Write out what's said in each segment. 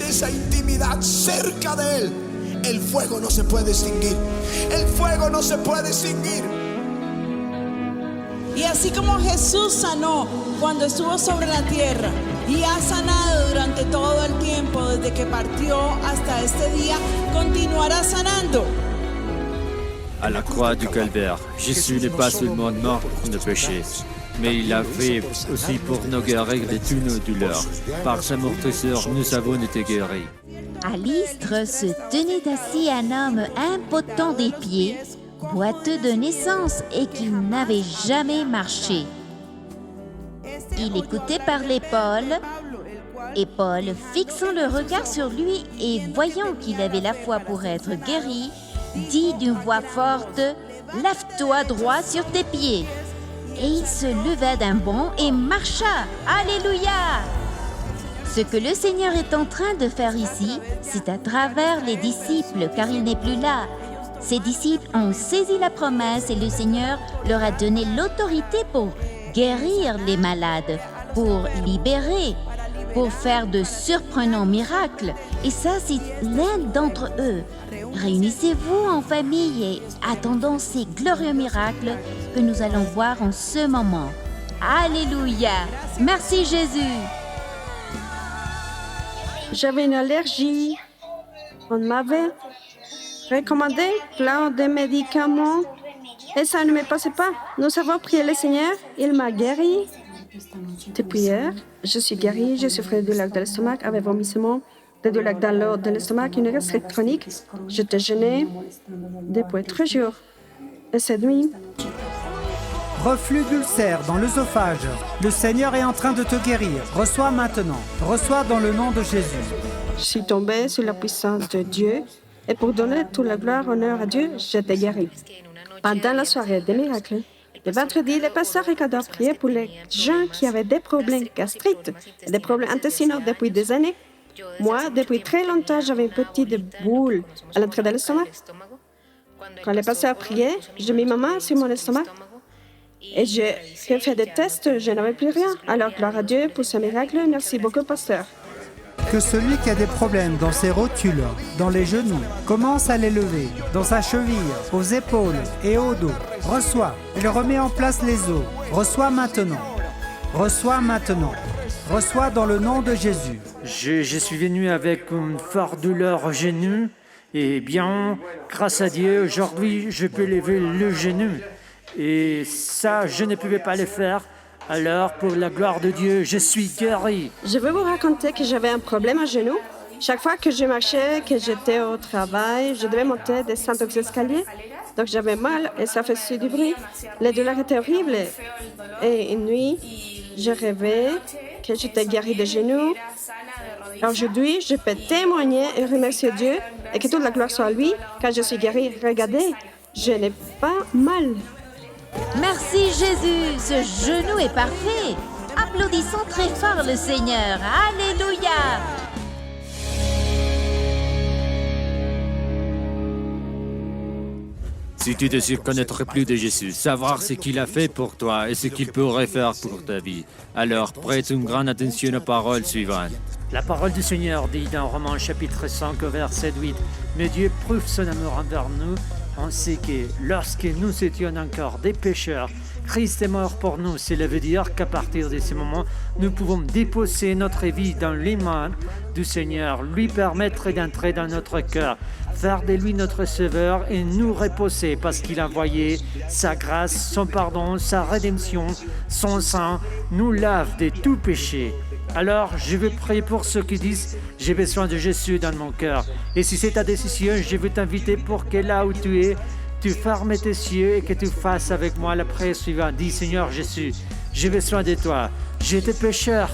esa intimidad cerca de Él, el fuego no se puede extinguir. El fuego no se puede extinguir. Y así como Jesús sanó cuando estuvo sobre la tierra y ha sanado durante todo el tiempo desde que partió hasta este día, continuará sanando. À la croix du calvaire, Jésus n'est pas seulement mort pour nos péchés, mais il l'a fait aussi pour nous guérir de toutes nos douleurs. Par sa meurtrissure, nous avons été guéris. À Lystre se tenait assis un homme impotent des pieds, boiteux de naissance et qui n'avait jamais marché. Il écoutait parler Paul, et Paul, fixant le regard sur lui et voyant qu'il avait la foi pour être guéri, dit d'une voix forte, « Lève-toi droit sur tes pieds !» Et il se leva d'un bond et marcha. Alléluia! Ce que le Seigneur est en train de faire ici, c'est à travers les disciples, car il n'est plus là. Ses disciples ont saisi la promesse et le Seigneur leur a donné l'autorité pour guérir les malades, pour libérer, pour faire de surprenants miracles. Et ça, c'est l'un d'entre eux. Réunissez-vous en famille et attendons ces glorieux miracles que nous allons voir en ce moment. Alléluia! Merci Jésus! J'avais une allergie. On m'avait recommandé plein de médicaments et ça ne me passait pas. Nous avons prié le Seigneur, il m'a guéri. Depuis hier, je suis guérie, je souffrais de douleurs de l'estomac avec vomissement, de douleurs dans l'eau de l'estomac, une gastrite chronique. J'étais gênée depuis 3 jours. Et cette nuit, Reflux d'ulcère dans l'œsophage. Le Seigneur est en train de te guérir. Reçois maintenant. Reçois dans le nom de Jésus. je suis tombée sous la puissance de Dieu et pour donner toute la gloire, honneur à Dieu, j'étais guérie. Pendant la soirée des miracles, le vendredi, le pasteur Ricardo priait pour les gens qui avaient des problèmes gastriques et des problèmes intestinaux depuis des années. Moi, depuis très longtemps, j'avais une petite boule à l'entrée de l'estomac. Quand le pasteur priait, j'ai mis ma main sur mon estomac et j'ai fait des tests, je n'avais plus rien. Alors, gloire à Dieu pour ce miracle. Merci beaucoup, pasteur. Que celui qui a des problèmes dans ses rotules, dans les genoux, commence à les lever, dans sa cheville, aux épaules et au dos. Reçois. Il remet en place les os. Reçois maintenant. Reçois maintenant. Reçois dans le nom de Jésus. Je suis venu avec une forte douleur au genou. Et bien, grâce à Dieu, aujourd'hui, je peux lever le genou. Et ça, je ne pouvais pas le faire. Alors, pour la gloire de Dieu, je suis guéri. Je vais vous raconter que j'avais un problème à genoux. Chaque fois que je marchais, que j'étais au travail, je devais monter des descendre aux escaliers. Donc j'avais mal et ça faisait du bruit. Les douleurs étaient horribles. Et une nuit, je rêvais que j'étais guérie des genoux. Aujourd'hui, je peux témoigner et remercier Dieu et que toute la gloire soit à lui. Quand je suis guérie, regardez, je n'ai pas mal. Merci Jésus, ce genou est parfait. Applaudissons très fort le Seigneur. Alléluia. Si tu désires connaître plus de Jésus, savoir ce qu'il a fait pour toi et ce qu'il pourrait faire pour ta vie, alors prête une grande attention aux paroles suivantes. La parole du Seigneur dit dans Romains chapitre 5, verset 8, « Mais Dieu prouve son amour envers nous. On sait que lorsque nous étions encore des pécheurs, Christ est mort pour nous. Cela veut dire qu'à partir de ce moment, nous pouvons déposer notre vie dans les mains du Seigneur, lui permettre d'entrer dans notre cœur, faire de lui notre sauveur et nous reposer parce qu'il a envoyé sa grâce, son pardon, sa rédemption, son sang, nous lave de tout péché. Alors, je veux prier pour ceux qui disent « J'ai besoin de Jésus dans mon cœur ». Et si c'est ta décision, je veux t'inviter pour que là où tu es, tu fermes tes yeux et que tu fasses avec moi la prière suivante. Dis « Seigneur Jésus, j'ai besoin de toi. J'étais pécheur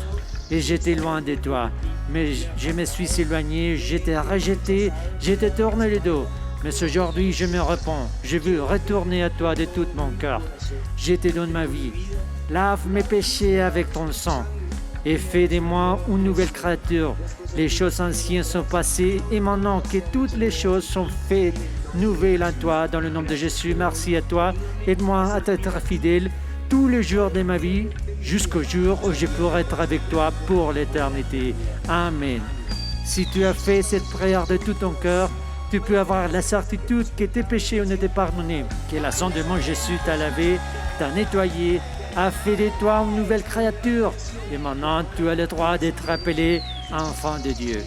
et j'étais loin de toi. Mais je me suis éloigné, j'étais rejeté, j'étais tourné le dos. Mais aujourd'hui, je me repens. Je veux retourner à toi de tout mon cœur. Je te donne ma vie. Lave mes péchés avec ton sang. Et fais de moi une nouvelle créature. Les choses anciennes sont passées et maintenant que toutes les choses sont faites nouvelles en toi, dans le nom de Jésus, merci à toi. Aide-moi à être fidèle tous les jours de ma vie jusqu'au jour où je pourrai être avec toi pour l'éternité. Amen. Si tu as fait cette prière de tout ton cœur, tu peux avoir la certitude que tes péchés ont été pardonnés, que le sang de mon Jésus t'a lavé, t'a nettoyé, a fait de toi une nouvelle créature. Et maintenant, tu as le droit d'être appelé enfant de Dieu.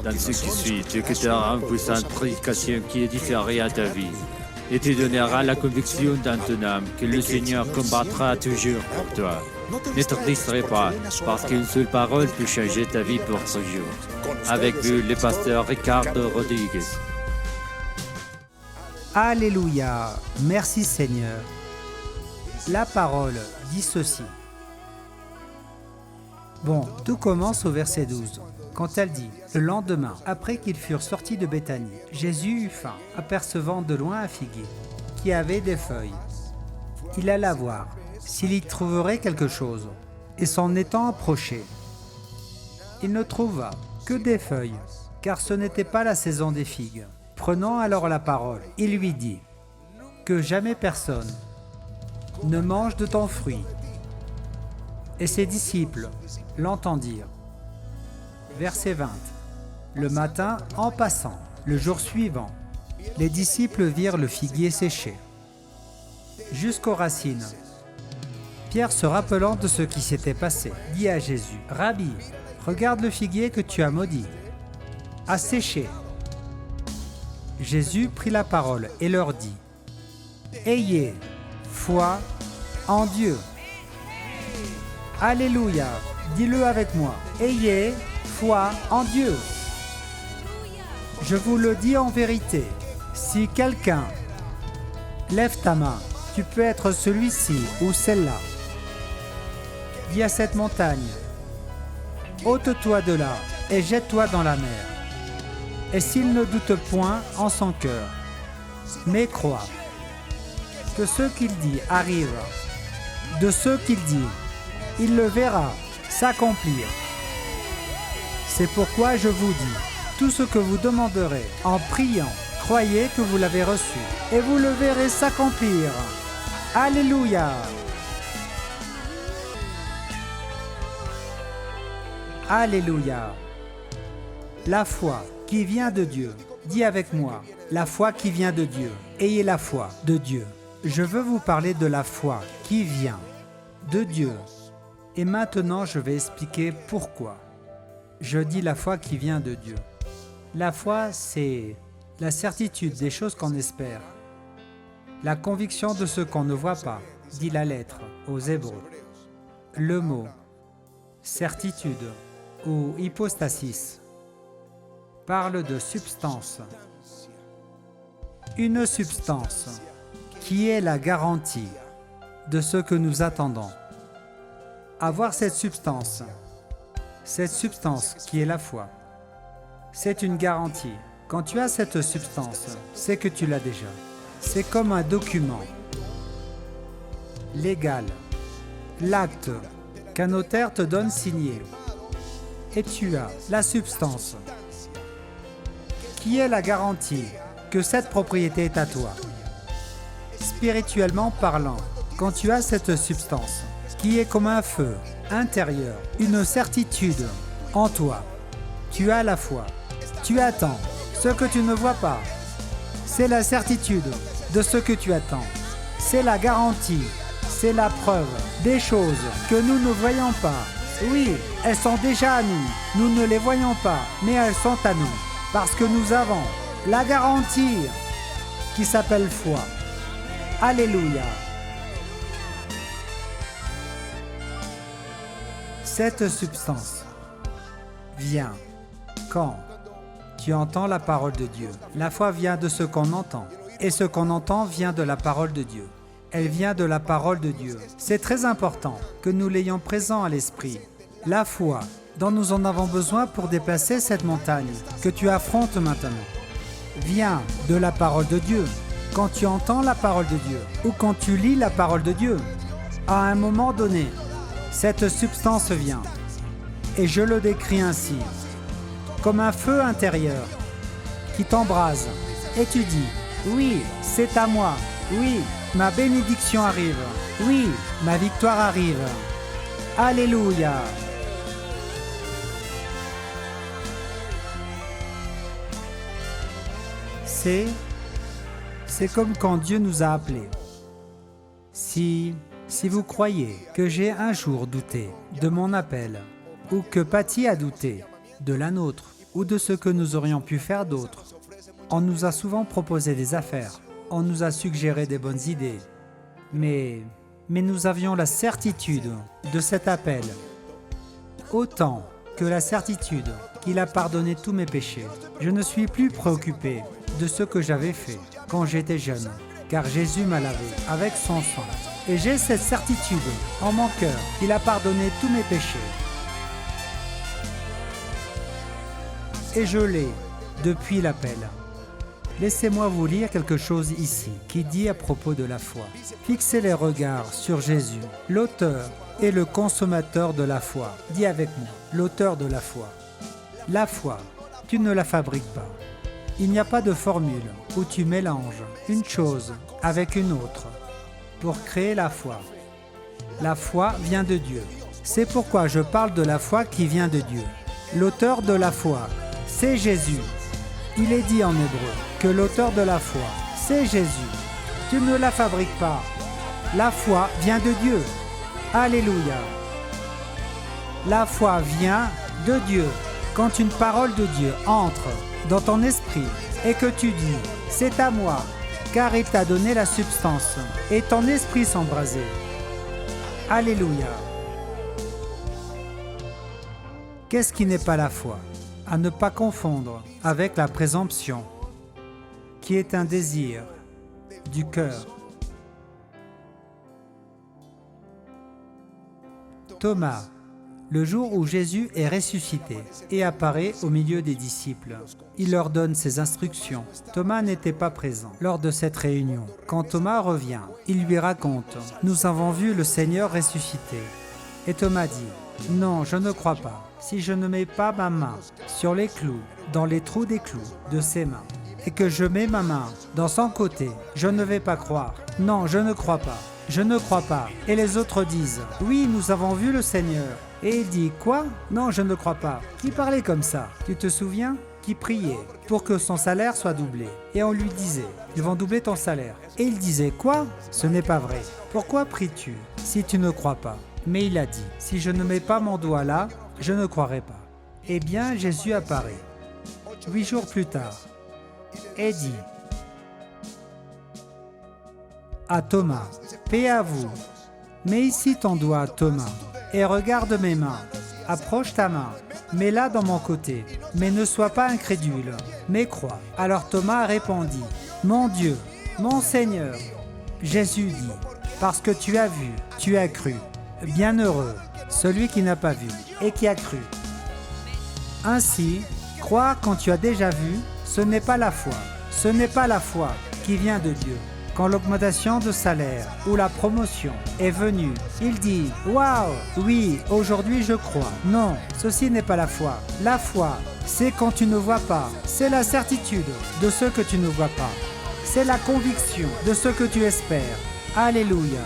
Dans ce qui suit, tu écouteras une puissante prédication qui édifiera ta vie. Et tu donneras la conviction dans ton âme que le Seigneur combattra toujours pour toi. Ne te distrais pas, parce qu'une seule parole peut changer ta vie pour toujours. Avec vous, le pasteur Ricardo Rodriguez. Alléluia, merci Seigneur. La parole dit ceci. Bon, tout commence au verset 12. Quand elle dit, le lendemain, après qu'ils furent sortis de Béthanie, Jésus eut faim, apercevant de loin un figuier, qui avait des feuilles. Il alla voir s'il y trouverait quelque chose, et s'en étant approché, il ne trouva que des feuilles, car ce n'était pas la saison des figues. Prenant alors la parole, il lui dit, que jamais personne ne mange de ton fruit. Et ses disciples l'entendirent. Verset 20. Le matin, en passant, le jour suivant, les disciples virent le figuier séché, jusqu'aux racines. Pierre, se rappelant de ce qui s'était passé, dit à Jésus, « Rabbi, regarde le figuier que tu as maudit, a séché. » Jésus prit la parole et leur dit, « Ayez foi en Dieu. » Alléluia, dis-le avec moi, « Ayez foi en Dieu. » Je vous le dis en vérité, si quelqu'un lève ta main, tu peux être celui-ci ou celle-là. Dis à cette montagne, ôte-toi de là et jette-toi dans la mer. Et s'il ne doute point en son cœur, mais croit que ce qu'il dit arrive, de ce qu'il dit, il le verra s'accomplir. C'est pourquoi je vous dis, tout ce que vous demanderez en priant, croyez que vous l'avez reçu, et vous le verrez s'accomplir. Alléluia! Alléluia! La foi qui vient de Dieu. Dis avec moi, la foi qui vient de Dieu. Ayez la foi de Dieu. Je veux vous parler de la foi qui vient de Dieu. Et maintenant, je vais expliquer pourquoi. Je dis la foi qui vient de Dieu. La foi, c'est la certitude des choses qu'on espère. La conviction de ce qu'on ne voit pas, dit la lettre aux Hébreux. Le mot certitude ou hypostasis parle de substance. Une substance qui est la garantie de ce que nous attendons. Avoir cette substance qui est la foi, c'est une garantie. Quand tu as cette substance, c'est que tu l'as déjà. C'est comme un document légal, l'acte qu'un notaire te donne signé. Et tu as la substance qui est la garantie que cette propriété est à toi. Spirituellement parlant, quand tu as cette substance qui est comme un feu intérieur, une certitude en toi, tu as la foi. Tu attends ce que tu ne vois pas. C'est la certitude de ce que tu attends. C'est la garantie, c'est la preuve des choses que nous ne voyons pas. Oui, elles sont déjà à nous. Nous ne les voyons pas, mais elles sont à nous. Parce que nous avons la garantie qui s'appelle foi. Alléluia. Cette substance vient quand tu entends la parole de Dieu. La foi vient de ce qu'on entend. Et ce qu'on entend vient de la parole de Dieu. Elle vient de la parole de Dieu. C'est très important que nous l'ayons présent à l'esprit. La foi dont nous en avons besoin pour déplacer cette montagne que tu affrontes maintenant vient de la parole de Dieu. Quand tu entends la parole de Dieu ou quand tu lis la parole de Dieu, à un moment donné, cette substance vient. Et je le décris ainsi, comme un feu intérieur qui t'embrase. Et tu dis, oui, c'est à moi. Oui, ma bénédiction arrive. Oui, ma victoire arrive. Alléluia. C'est comme quand Dieu nous a appelés. Si vous croyez que j'ai un jour douté de mon appel, ou que Patty a douté de la nôtre, ou de ce que nous aurions pu faire d'autre, on nous a souvent proposé des affaires, on nous a suggéré des bonnes idées, mais nous avions la certitude de cet appel, autant que la certitude qu'il a pardonné tous mes péchés. Je ne suis plus préoccupé de ce que j'avais fait quand j'étais jeune, car Jésus m'a lavé avec son sang. Et j'ai cette certitude en mon cœur qu'il a pardonné tous mes péchés. Et je l'ai depuis l'appel. Laissez-moi vous lire quelque chose ici qui dit à propos de la foi. Fixez les regards sur Jésus, l'auteur et le consommateur de la foi. Dis avec moi, l'auteur de la foi. La foi, tu ne la fabriques pas. Il n'y a pas de formule où tu mélanges une chose avec une autre pour créer la foi. La foi vient de Dieu. C'est pourquoi je parle de la foi qui vient de Dieu. L'auteur de la foi, c'est Jésus. Il est dit en hébreu que l'auteur de la foi, c'est Jésus. Tu ne la fabriques pas. La foi vient de Dieu. Alléluia. La foi vient de Dieu. Quand une parole de Dieu entre dans ton esprit et que tu dis « c'est à moi », car il t'a donné la substance et ton esprit s'embrasait. Alléluia. Qu'est-ce qui n'est pas la foi? À ne pas confondre avec la présomption, qui est un désir du cœur. Thomas, le jour où Jésus est ressuscité et apparaît au milieu des disciples, il leur donne ses instructions. Thomas n'était pas présent lors de cette réunion. Quand Thomas revient, il lui raconte « Nous avons vu le Seigneur ressuscité ». Et Thomas dit « Non, je ne crois pas. Si je ne mets pas ma main sur les clous, dans les trous des clous de ses mains, et que je mets ma main dans son côté, je ne vais pas croire. Non, je ne crois pas. Je ne crois pas. » Et les autres disent « Oui, nous avons vu le Seigneur. » Et il dit « Quoi? Non, je ne crois pas. » Qui parlait comme ça? Tu te souviens? Qui priait pour que son salaire soit doublé. Et on lui disait « Ils vont doubler ton salaire. » Et il disait « Quoi? Ce n'est pas vrai. Pourquoi pries-tu si tu ne crois pas? » Mais il a dit « Si je ne mets pas mon doigt là, je ne croirai pas. » Eh bien, Jésus apparaît 8 jours plus tard et dit à Thomas, « Paix à vous. Mets ici ton doigt, Thomas, et regarde mes mains. Approche ta main, mets-la dans mon côté, mais ne sois pas incrédule, mais crois. » Alors Thomas répondit, « Mon Dieu, mon Seigneur. » Jésus dit, « Parce que tu as vu, tu as cru. Bienheureux celui qui n'a pas vu et qui a cru. » Ainsi, croire quand tu as déjà vu, ce n'est pas la foi. Ce n'est pas la foi qui vient de Dieu. Quand l'augmentation de salaire ou la promotion est venue, il dit « Waouh, oui, aujourd'hui je crois. » Non, ceci n'est pas la foi. La foi, c'est quand tu ne vois pas. C'est la certitude de ce que tu ne vois pas. C'est la conviction de ce que tu espères. Alléluia.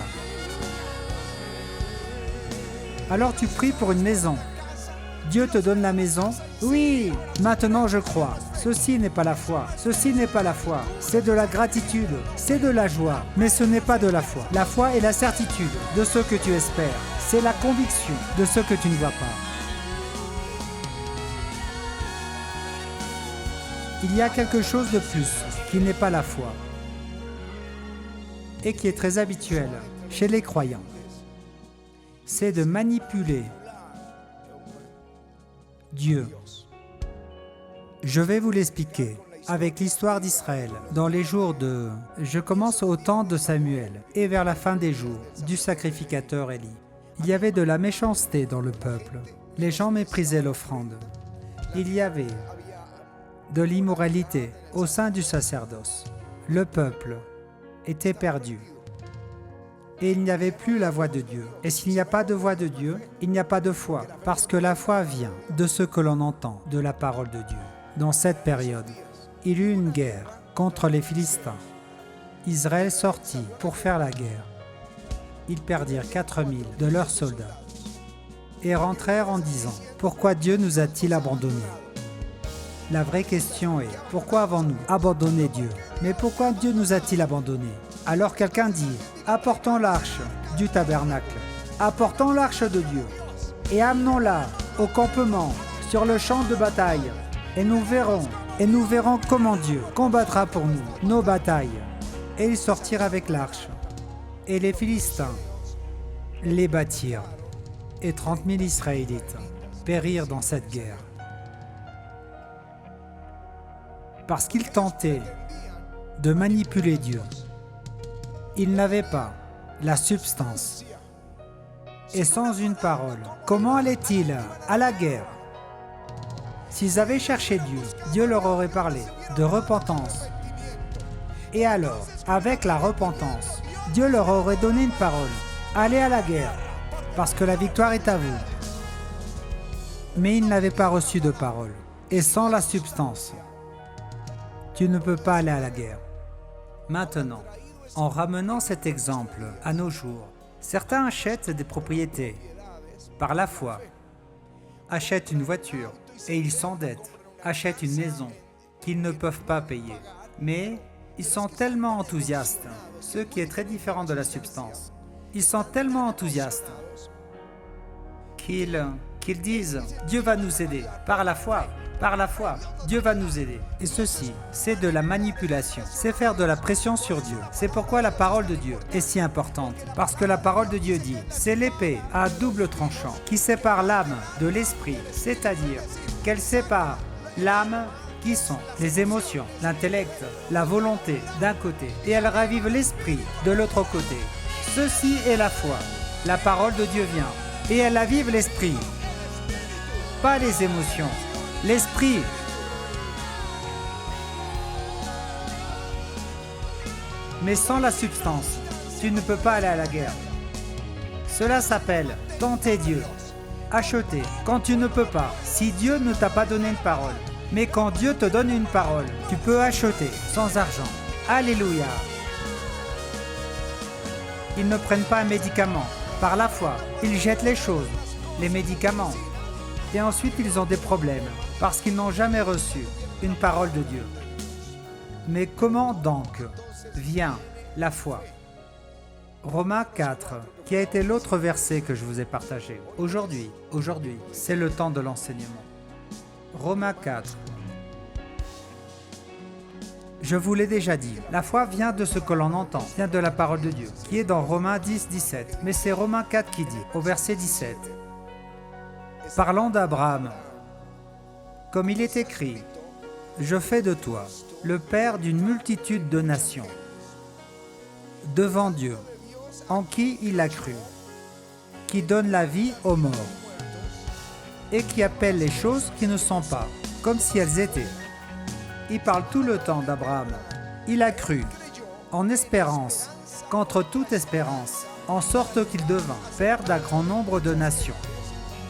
Alors tu pries pour une maison. Dieu te donne la maison. Oui, maintenant je crois. Ceci n'est pas la foi. Ceci n'est pas la foi. C'est de la gratitude. C'est de la joie. Mais ce n'est pas de la foi. La foi est la certitude de ce que tu espères. C'est la conviction de ce que tu ne vois pas. Il y a quelque chose de plus qui n'est pas la foi et qui est très habituel chez les croyants. C'est de manipuler Dieu. Je vais vous l'expliquer avec l'histoire d'Israël. Dans les jours de... Je commence au temps de Samuel et vers la fin des jours du sacrificateur Élie. Il y avait de la méchanceté dans le peuple. Les gens méprisaient l'offrande. Il y avait de l'immoralité au sein du sacerdoce. Le peuple était perdu. Et il n'y avait plus la voix de Dieu. Et s'il n'y a pas de voix de Dieu, il n'y a pas de foi. Parce que la foi vient de ce que l'on entend, de la parole de Dieu. Dans cette période, il y eut une guerre contre les Philistins. Israël sortit pour faire la guerre. ils perdirent 4000 de leurs soldats et rentrèrent en disant « Pourquoi Dieu nous a-t-il abandonnés ?» La vraie question est « Pourquoi avons-nous abandonné Dieu ?» Mais pourquoi Dieu nous a-t-il abandonnés? Alors quelqu'un dit « Apportons l'arche du tabernacle, apportons l'arche de Dieu et amenons-la au campement sur le champ de bataille et nous verrons comment Dieu combattra pour nous nos batailles. » Et ils sortirent avec l'arche. Et les Philistins les battirent. Et 30 000 Israélites périrent dans cette guerre. Parce qu'ils tentaient de manipuler Dieu. Ils n'avaient pas la substance. Et sans une parole, comment allaient-ils à la guerre? S'ils avaient cherché Dieu, Dieu leur aurait parlé de repentance. Et alors, avec la repentance, Dieu leur aurait donné une parole. Allez à la guerre, parce que la victoire est à vous. Mais ils n'avaient pas reçu de parole. Et sans la substance, tu ne peux pas aller à la guerre. Maintenant, en ramenant cet exemple à nos jours, certains achètent des propriétés par la foi, achètent une voiture et ils s'endettent, achètent une maison qu'ils ne peuvent pas payer. Mais ils sont tellement enthousiastes, ce qui est très différent de la substance. Ils sont tellement enthousiastes qu'ils disent « Dieu va nous aider, par la foi, Dieu va nous aider. » Et ceci, c'est de la manipulation, c'est faire de la pression sur Dieu. C'est pourquoi la parole de Dieu est si importante. Parce que la parole de Dieu dit « C'est l'épée à double tranchant qui sépare l'âme de l'esprit, c'est-à-dire qu'elle sépare l'âme qui sont les émotions, l'intellect, la volonté d'un côté, et elle ravive l'esprit de l'autre côté. Ceci est la foi. La parole de Dieu vient, et elle ravive l'esprit. Pas les émotions, l'esprit. Mais sans la substance, tu ne peux pas aller à la guerre. Cela s'appelle tenter Dieu, acheter quand tu ne peux pas, si Dieu ne t'a pas donné une parole. Mais quand Dieu te donne une parole, tu peux acheter sans argent. Alléluia. Ils ne prennent pas un médicament. Par la foi, ils jettent les choses, les médicaments. Et ensuite, ils ont des problèmes parce qu'ils n'ont jamais reçu une parole de Dieu. Mais comment donc vient la foi? Romains 4, qui a été l'autre verset que je vous ai partagé. Aujourd'hui, c'est le temps de l'enseignement. Romains 4. Je vous l'ai déjà dit, la foi vient de ce que l'on entend, vient de la parole de Dieu, qui est dans Romains 10, 17. Mais c'est Romains 4 qui dit, au verset 17, parlant d'Abraham, comme il est écrit, « Je fais de toi le père d'une multitude de nations, devant Dieu, en qui il a cru, qui donne la vie aux morts, et qui appelle les choses qui ne sont pas, comme si elles étaient. » Il parle tout le temps d'Abraham. Il a cru, en espérance, contre toute espérance, en sorte qu'il devint père d'un grand nombre de nations,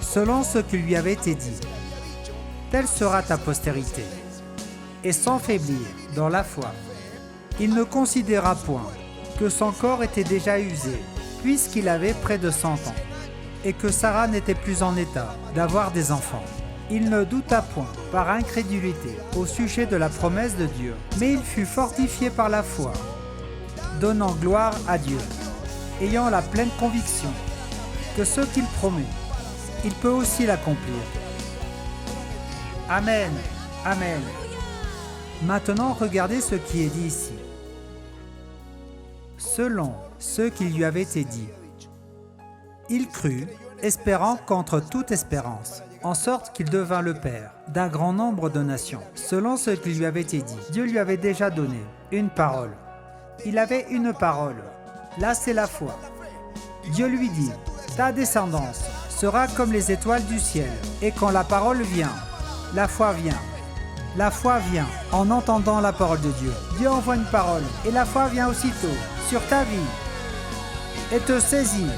selon ce qui lui avait été dit. Telle sera ta postérité. Et sans faiblir dans la foi, il ne considéra point que son corps était déjà usé, puisqu'il avait près de 100 ans, et que Sarah n'était plus en état d'avoir des enfants. Il ne douta point par incrédulité au sujet de la promesse de Dieu, mais il fut fortifié par la foi, donnant gloire à Dieu, ayant la pleine conviction que ce qu'il promet, il peut aussi l'accomplir. Amen, amen. Maintenant, regardez ce qui est dit ici. Selon ce qui lui avait été dit, il crut, espérant contre toute espérance, en sorte qu'il devint le père d'un grand nombre de nations. Selon ce qui lui avait été dit, Dieu lui avait déjà donné une parole. Il avait une parole. Là, c'est la foi. Dieu lui dit, ta descendance sera comme les étoiles du ciel. Et quand la parole vient, la foi vient. La foi vient en entendant la parole de Dieu. Dieu envoie une parole et la foi vient aussitôt sur ta vie et te saisit.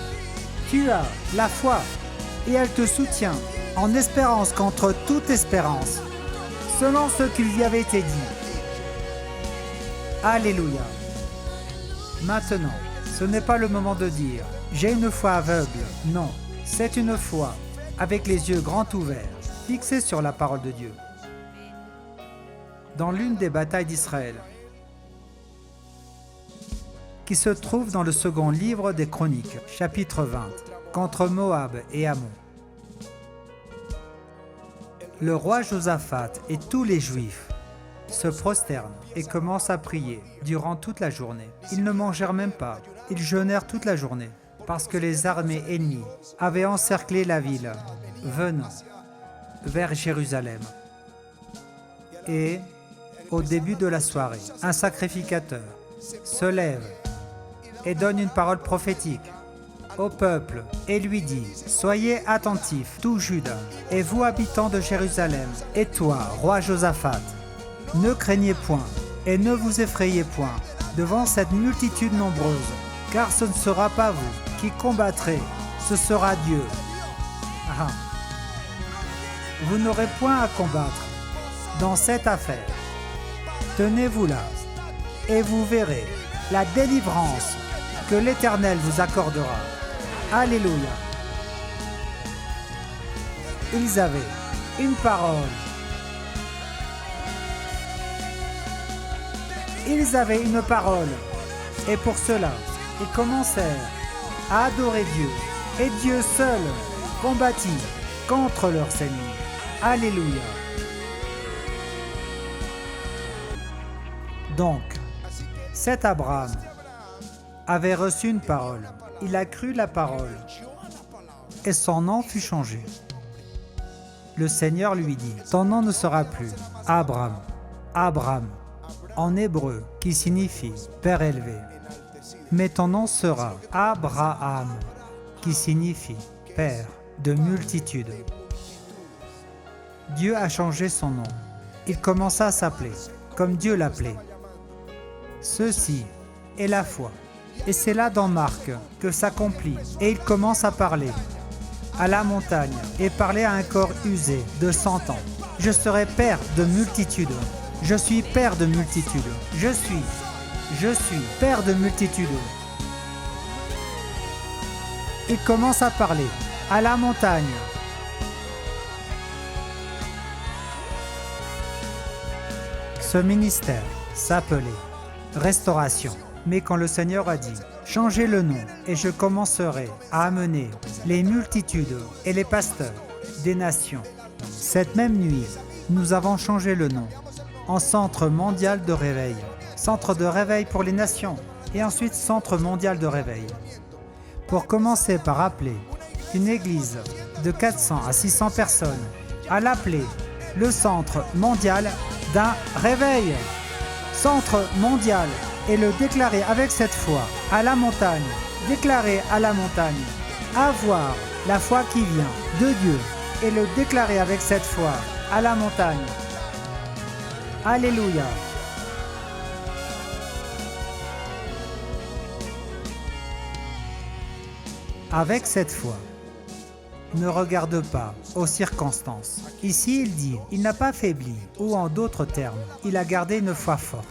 Tu as la foi et elle te soutient en espérance contre toute espérance, selon ce qui lui avait été dit. Alléluia. Maintenant, ce n'est pas le moment de dire J'ai une foi aveugle. Non, c'est une foi avec les yeux grands ouverts, fixés sur la parole de Dieu. Dans l'une des batailles d'Israël, qui se trouve dans le second livre des Chroniques, chapitre 20, contre Moab et Ammon. Le roi Josaphat et tous les Juifs se prosternent et commencent à prier durant toute la journée. Ils ne mangèrent même pas, ils jeûnèrent toute la journée, parce que les armées ennemies avaient encerclé la ville, venant vers Jérusalem. Et, au début de la soirée, un sacrificateur se lève et donne une parole prophétique au peuple et lui dit « Soyez attentifs, tout Juda, et vous habitants de Jérusalem, et toi, roi Josaphat, ne craignez point et ne vous effrayez point devant cette multitude nombreuse, car ce ne sera pas vous qui combattrez, ce sera Dieu. Ah. Vous n'aurez point à combattre dans cette affaire. Tenez-vous là, et vous verrez la délivrance que l'Éternel vous accordera. Alléluia. Ils avaient une parole. Ils avaient une parole. Et pour cela, ils commencèrent à adorer Dieu. Et Dieu seul combattit contre leurs ennemis. Alléluia. Donc, cet Abraham avait reçu une parole. Il a cru la parole et son nom fut changé. Le Seigneur lui dit, ton nom ne sera plus Abraham, Abraham, en hébreu, qui signifie Père élevé. Mais ton nom sera Abraham, qui signifie Père de multitudes. Dieu a changé son nom. Il commença à s'appeler comme Dieu l'appelait. Ceci est la foi. Et c'est là dans Marc que s'accomplit. Et il commence à parler à la montagne et parler à un corps usé de 100 ans. Je serai père de multitudes. Je suis père de multitudes. Je suis père de multitudes. Il commence à parler à la montagne. Ce ministère s'appelait Restauration. Mais quand le Seigneur a dit « Changez le nom et je commencerai à amener les multitudes et les pasteurs des nations », cette même nuit, nous avons changé le nom en Centre mondial de réveil. Centre de réveil pour les nations et ensuite Centre mondial de réveil. Pour commencer par appeler une église de 400 à 600 personnes, à l'appeler le Centre mondial d'un réveil. Centre mondial. Et le déclarer avec cette foi à la montagne, déclarer à la montagne, avoir la foi qui vient de Dieu et le déclarer avec cette foi à la montagne. Alléluia. Avec cette foi, ne regarde pas aux circonstances. Ici, il dit, il n'a pas faibli, ou en d'autres termes, il a gardé une foi forte.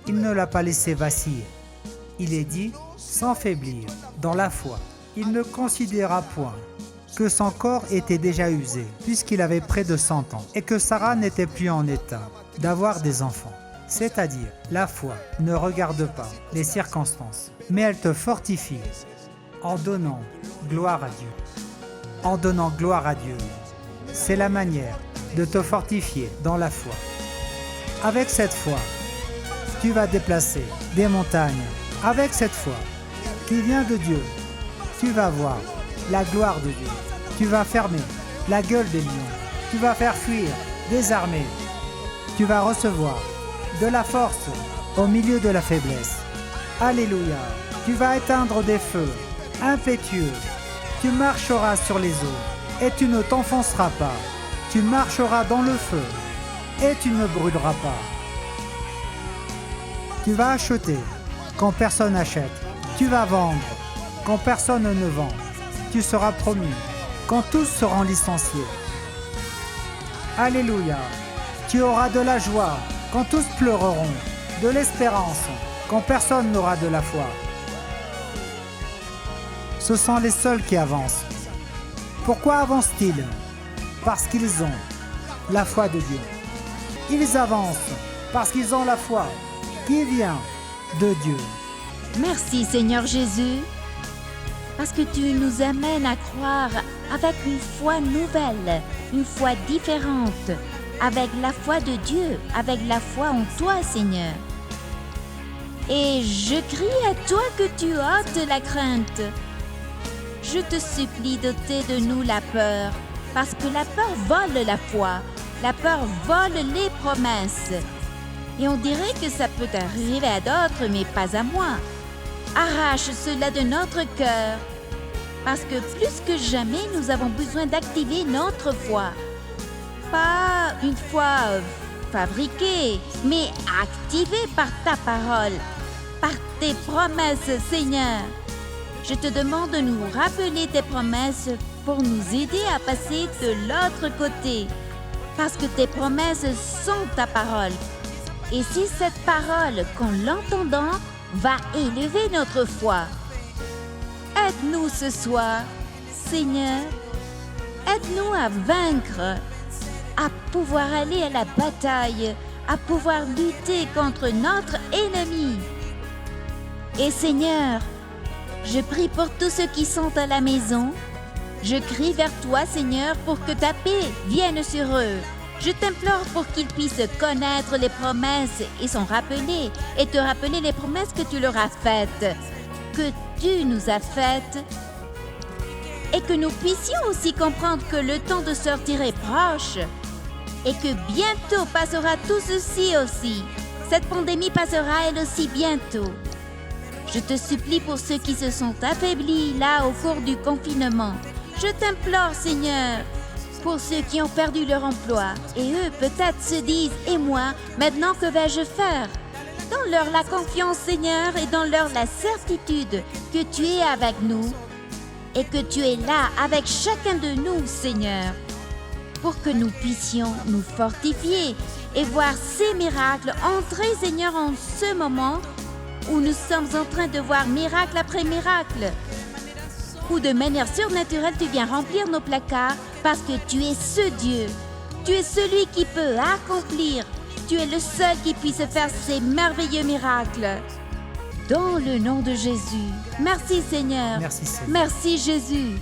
Il ne l'a pas laissé vaciller. Il est dit, sans faiblir, dans la foi. Il ne considéra point que son corps était déjà usé, puisqu'il avait près de 100 ans, et que Sarah n'était plus en état d'avoir des enfants. C'est-à-dire, la foi ne regarde pas les circonstances, mais elle te fortifie en donnant gloire à Dieu. En donnant gloire à Dieu. C'est la manière de te fortifier dans la foi. Avec cette foi, tu vas déplacer des montagnes. Avec cette foi qui vient de Dieu, tu vas voir la gloire de Dieu. Tu vas fermer la gueule des lions. Tu vas faire fuir des armées. Tu vas recevoir de la force au milieu de la faiblesse. Alléluia. Tu vas éteindre des feux impétueux. Tu marcheras sur les eaux et tu ne t'enfonceras pas. Tu marcheras dans le feu et tu ne brûleras pas. Tu vas acheter quand personne n'achète. Tu vas vendre quand personne ne vend. Tu seras promu quand tous seront licenciés. Alléluia. Tu auras de la joie quand tous pleureront, de l'espérance quand personne n'aura de la foi. Ce sont les seuls qui avancent. Pourquoi avancent-ils? Parce qu'ils ont la foi de Dieu. Ils avancent parce qu'ils ont la foi qui vient de Dieu. Merci Seigneur Jésus, parce que tu nous amènes à croire avec une foi nouvelle, une foi différente, avec la foi de Dieu, avec la foi en toi Seigneur. Et je crie à toi que tu ôtes la crainte. Je te supplie d'ôter de nous la peur, parce que la peur vole la foi, la peur vole les promesses. Et on dirait que ça peut arriver à d'autres, mais pas à moi. Arrache cela de notre cœur, parce que plus que jamais, nous avons besoin d'activer notre foi. Pas une foi fabriquée, mais activée par ta parole, par tes promesses, Seigneur. Je te demande de nous rappeler tes promesses pour nous aider à passer de l'autre côté, parce que tes promesses sont ta parole. Et c'est cette parole, qu'en l'entendant, va élever notre foi. Aide-nous ce soir, Seigneur. Aide-nous à vaincre, à pouvoir aller à la bataille, à pouvoir lutter contre notre ennemi. Et Seigneur, je prie pour tous ceux qui sont à la maison. Je crie vers toi, Seigneur, pour que ta paix vienne sur eux. Je t'implore pour qu'ils puissent connaître les promesses et s'en rappeler, et te rappeler les promesses que tu leur as faites, que tu nous as faites, et que nous puissions aussi comprendre que le temps de sortir est proche, et que bientôt passera tout ceci aussi. Cette pandémie passera elle aussi bientôt. Je te supplie pour ceux qui se sont affaiblis là au cours du confinement. Je t'implore, Seigneur, pour ceux qui ont perdu leur emploi. Et eux, peut-être, se disent, et moi, maintenant, que vais-je faire? Donne-leur la confiance, Seigneur, et donne-leur la certitude que tu es avec nous et que tu es là avec chacun de nous, Seigneur, pour que nous puissions nous fortifier et voir ces miracles entrer, Seigneur, en ce moment où nous sommes en train de voir miracle après miracle, où de manière surnaturelle tu viens remplir nos placards parce que tu es ce Dieu. Tu es celui qui peut accomplir. Tu es le seul qui puisse faire ces merveilleux miracles. Dans le nom de Jésus. Merci Seigneur. Merci Seigneur. Merci Jésus.